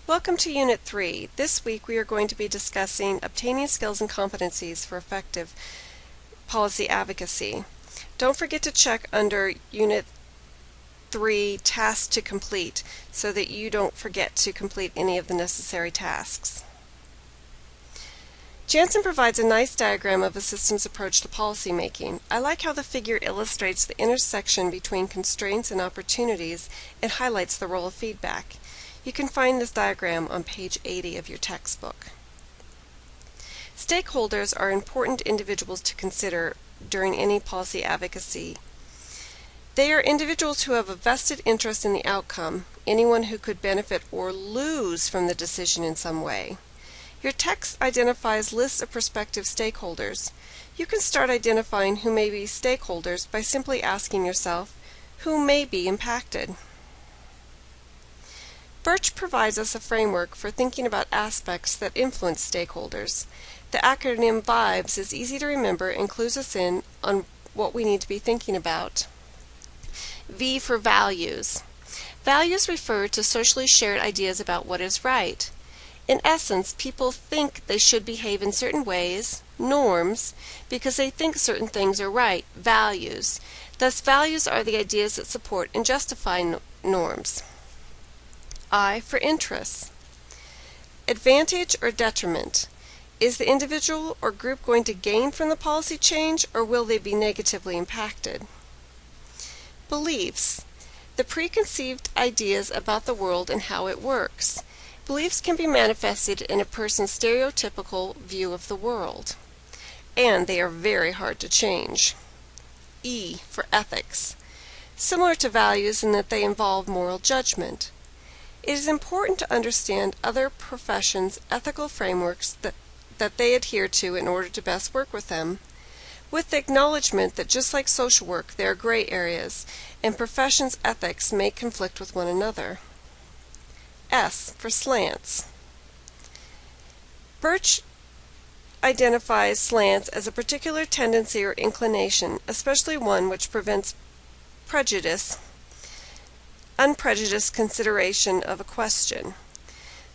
Welcome to Unit 3. This week we are going to be discussing obtaining skills and competencies for effective policy advocacy. Don't forget to check under Unit 3 Tasks to Complete so that you don't forget to complete any of the necessary tasks. Jansen provides a nice diagram of a systems approach to policy making. I like how the figure illustrates the intersection between constraints and opportunities and highlights the role of feedback. You can find this diagram on page 80 of your textbook. Stakeholders are important individuals to consider during any policy advocacy. They are individuals who have a vested interest in the outcome, anyone who could benefit or lose from the decision in some way. Your text identifies lists of prospective stakeholders. You can start identifying who may be stakeholders by simply asking yourself, who may be impacted? Birch provides us a framework for thinking about aspects that influence stakeholders. The acronym VIBES is easy to remember and clues us in on what we need to be thinking about. V for values. Values refer to socially shared ideas about what is right. In essence, people think they should behave in certain ways, norms, because they think certain things are right, values. Thus, values are the ideas that support and justify norms. I for interests. Advantage or detriment. Is the individual or group going to gain from the policy change, or will they be negatively impacted? Beliefs. The preconceived ideas about the world and how it works. Beliefs can be manifested in a person's stereotypical view of the world, and they are very hard to change. E for ethics. Similar to values in that they involve moral judgment. It is important to understand other professions' ethical frameworks that they adhere to in order to best work with them, with the acknowledgement that just like social work, there are gray areas, and professions' ethics may conflict with one another. S for slants. Birch identifies slants as a particular tendency or inclination, especially one which prevents unprejudiced consideration of a question.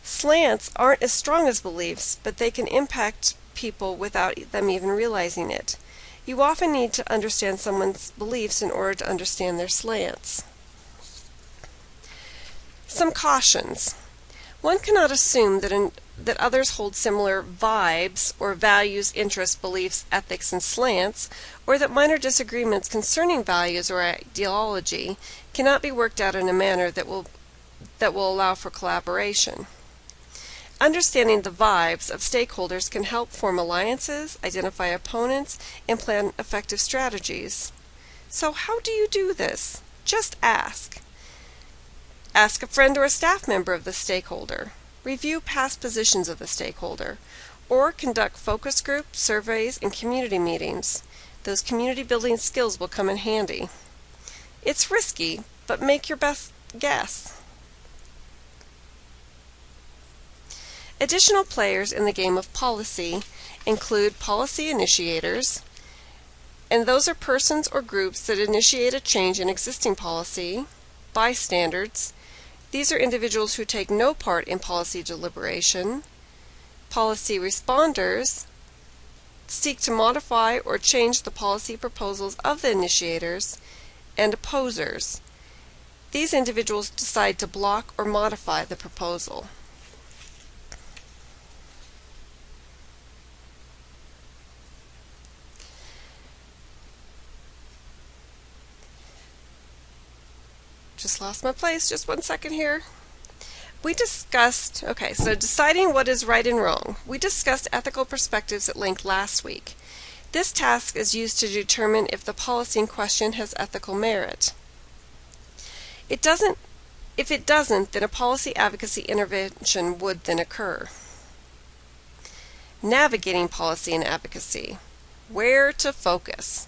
Slants aren't as strong as beliefs, but they can impact people without them even realizing it. You often need to understand someone's beliefs in order to understand their slants. Some cautions. One cannot assume that others hold similar vibes or values, interests, beliefs, ethics, and slants, or that minor disagreements concerning values or ideology cannot be worked out in a manner that will allow for collaboration. Understanding the vibes of stakeholders can help form alliances, identify opponents, and plan effective strategies. So how do you do this? Just ask. Ask a friend or a staff member of the stakeholder. Review past positions of the stakeholder, or conduct focus groups, surveys, and community meetings. Those community building skills will come in handy. It's risky, but make your best guess. Additional players in the game of policy include policy initiators, and those are persons or groups that initiate a change in existing policy. Bystanders. These are individuals who take no part in policy deliberation. Policy responders seek to modify or change the policy proposals of the initiators. And opposers. These individuals decide to block or modify the proposal. Just lost my place, just 1 second here. So deciding what is right and wrong. We discussed ethical perspectives at length last week. This task is used to determine if the policy in question has ethical merit. If it doesn't, then a policy advocacy intervention would then occur. Navigating policy and advocacy. Where to focus.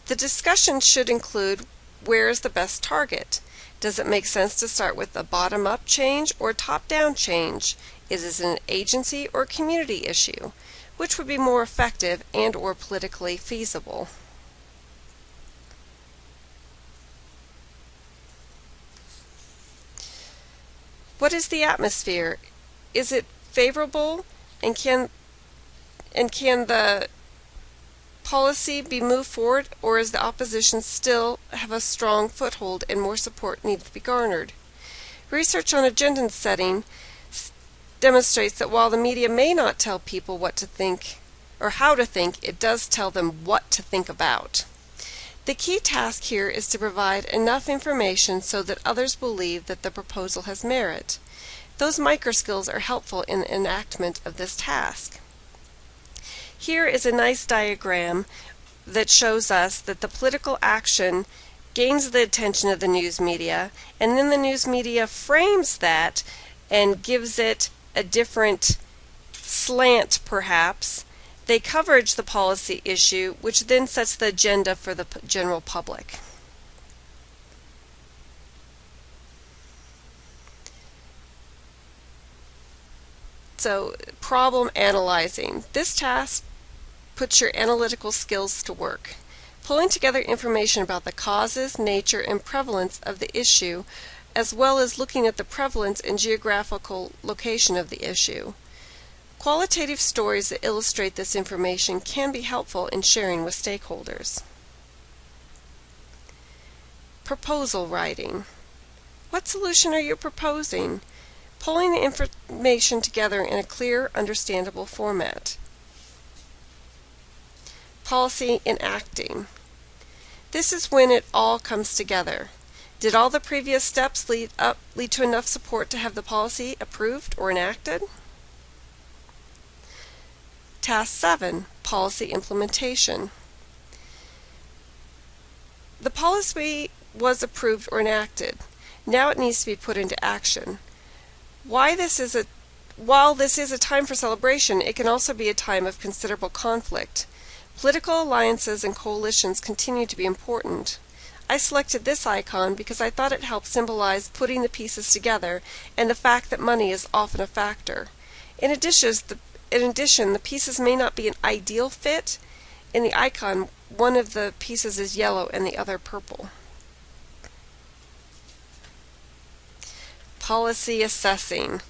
The discussion should include where is the best target. Does it make sense to start with a bottom-up change or top-down change? Is this an agency or community issue? Which would be more effective and or politically feasible? What is the atmosphere? is it favorable, and can the policy be moved forward, or is the opposition still have a strong foothold and more support needs to be garnered? Research on agenda setting demonstrates that while the media may not tell people what to think or how to think, it does tell them what to think about. The key task here is to provide enough information so that others believe that the proposal has merit. Those micro skills are helpful in the enactment of this task. Here is a nice diagram that shows us that the political action gains the attention of the news media, and then the news media frames that and gives it a different slant, perhaps. They coverage the policy issue, which then sets the agenda for the general public. So, problem analyzing. This task puts your analytical skills to work. Pulling together information about the causes, nature, and prevalence of the issue, as well as looking at the prevalence and geographical location of the issue. Qualitative stories that illustrate this information can be helpful in sharing with stakeholders. Proposal writing. What solution are you proposing? Pulling the information together in a clear, understandable format. Policy-Enacting. This is when it all comes together. Did all the previous steps lead to enough support to have the policy approved or enacted? Task 7, Policy Implementation. The policy was approved or enacted. Now it needs to be put into action. While this is a time for celebration, it can also be a time of considerable conflict. Political alliances and coalitions continue to be important. I selected this icon because I thought it helped symbolize putting the pieces together and the fact that money is often a factor. In addition, the pieces may not be an ideal fit. In the icon, one of the pieces is yellow and the other purple. Policy assessing.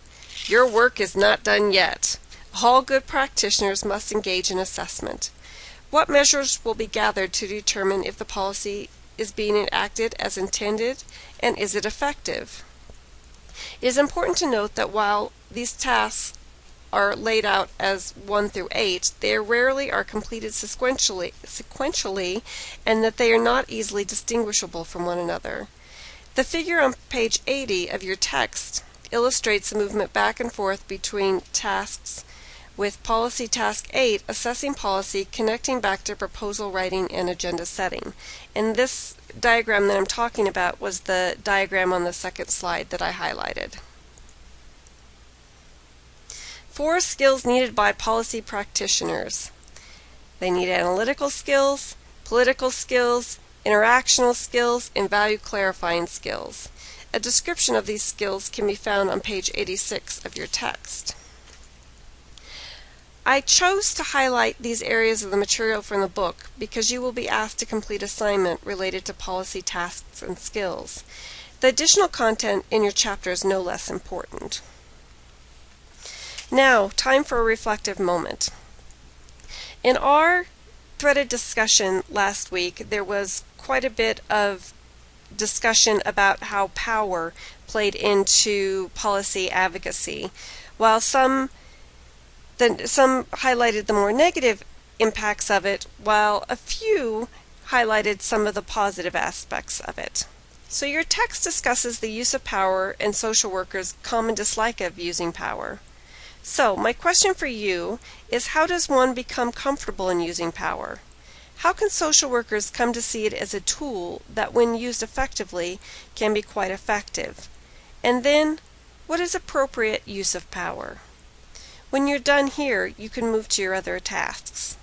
Your work is not done yet. All good practitioners must engage in assessment. What measures will be gathered to determine if the policy is being enacted as intended, and is it effective? It is important to note that while these tasks are laid out as 1 through 8, they rarely are completed sequentially, and that they are not easily distinguishable from one another. The figure on page 80 of your text illustrates the movement back and forth between tasks, with Policy Task 8, Assessing Policy, connecting back to proposal writing and agenda setting. And this diagram that I'm talking about was the diagram on the second slide that I highlighted. 4 skills needed by policy practitioners. They need analytical skills, political skills, interactional skills, and value clarifying skills. A description of these skills can be found on page 86 of your text. I chose to highlight these areas of the material from the book because you will be asked to complete assignment related to policy tasks and skills. The additional content in your chapter is no less important. Now, time for a reflective moment. In our threaded discussion last week, there was quite a bit of discussion about how power played into policy advocacy. While some highlighted the more negative impacts of it, while a few highlighted some of the positive aspects of it. So your text discusses the use of power and social workers' common dislike of using power. So my question for you is, how does one become comfortable in using power? How can social workers come to see it as a tool that, when used effectively, can be quite effective? And then, what is appropriate use of power? When you're done here, you can move to your other tasks.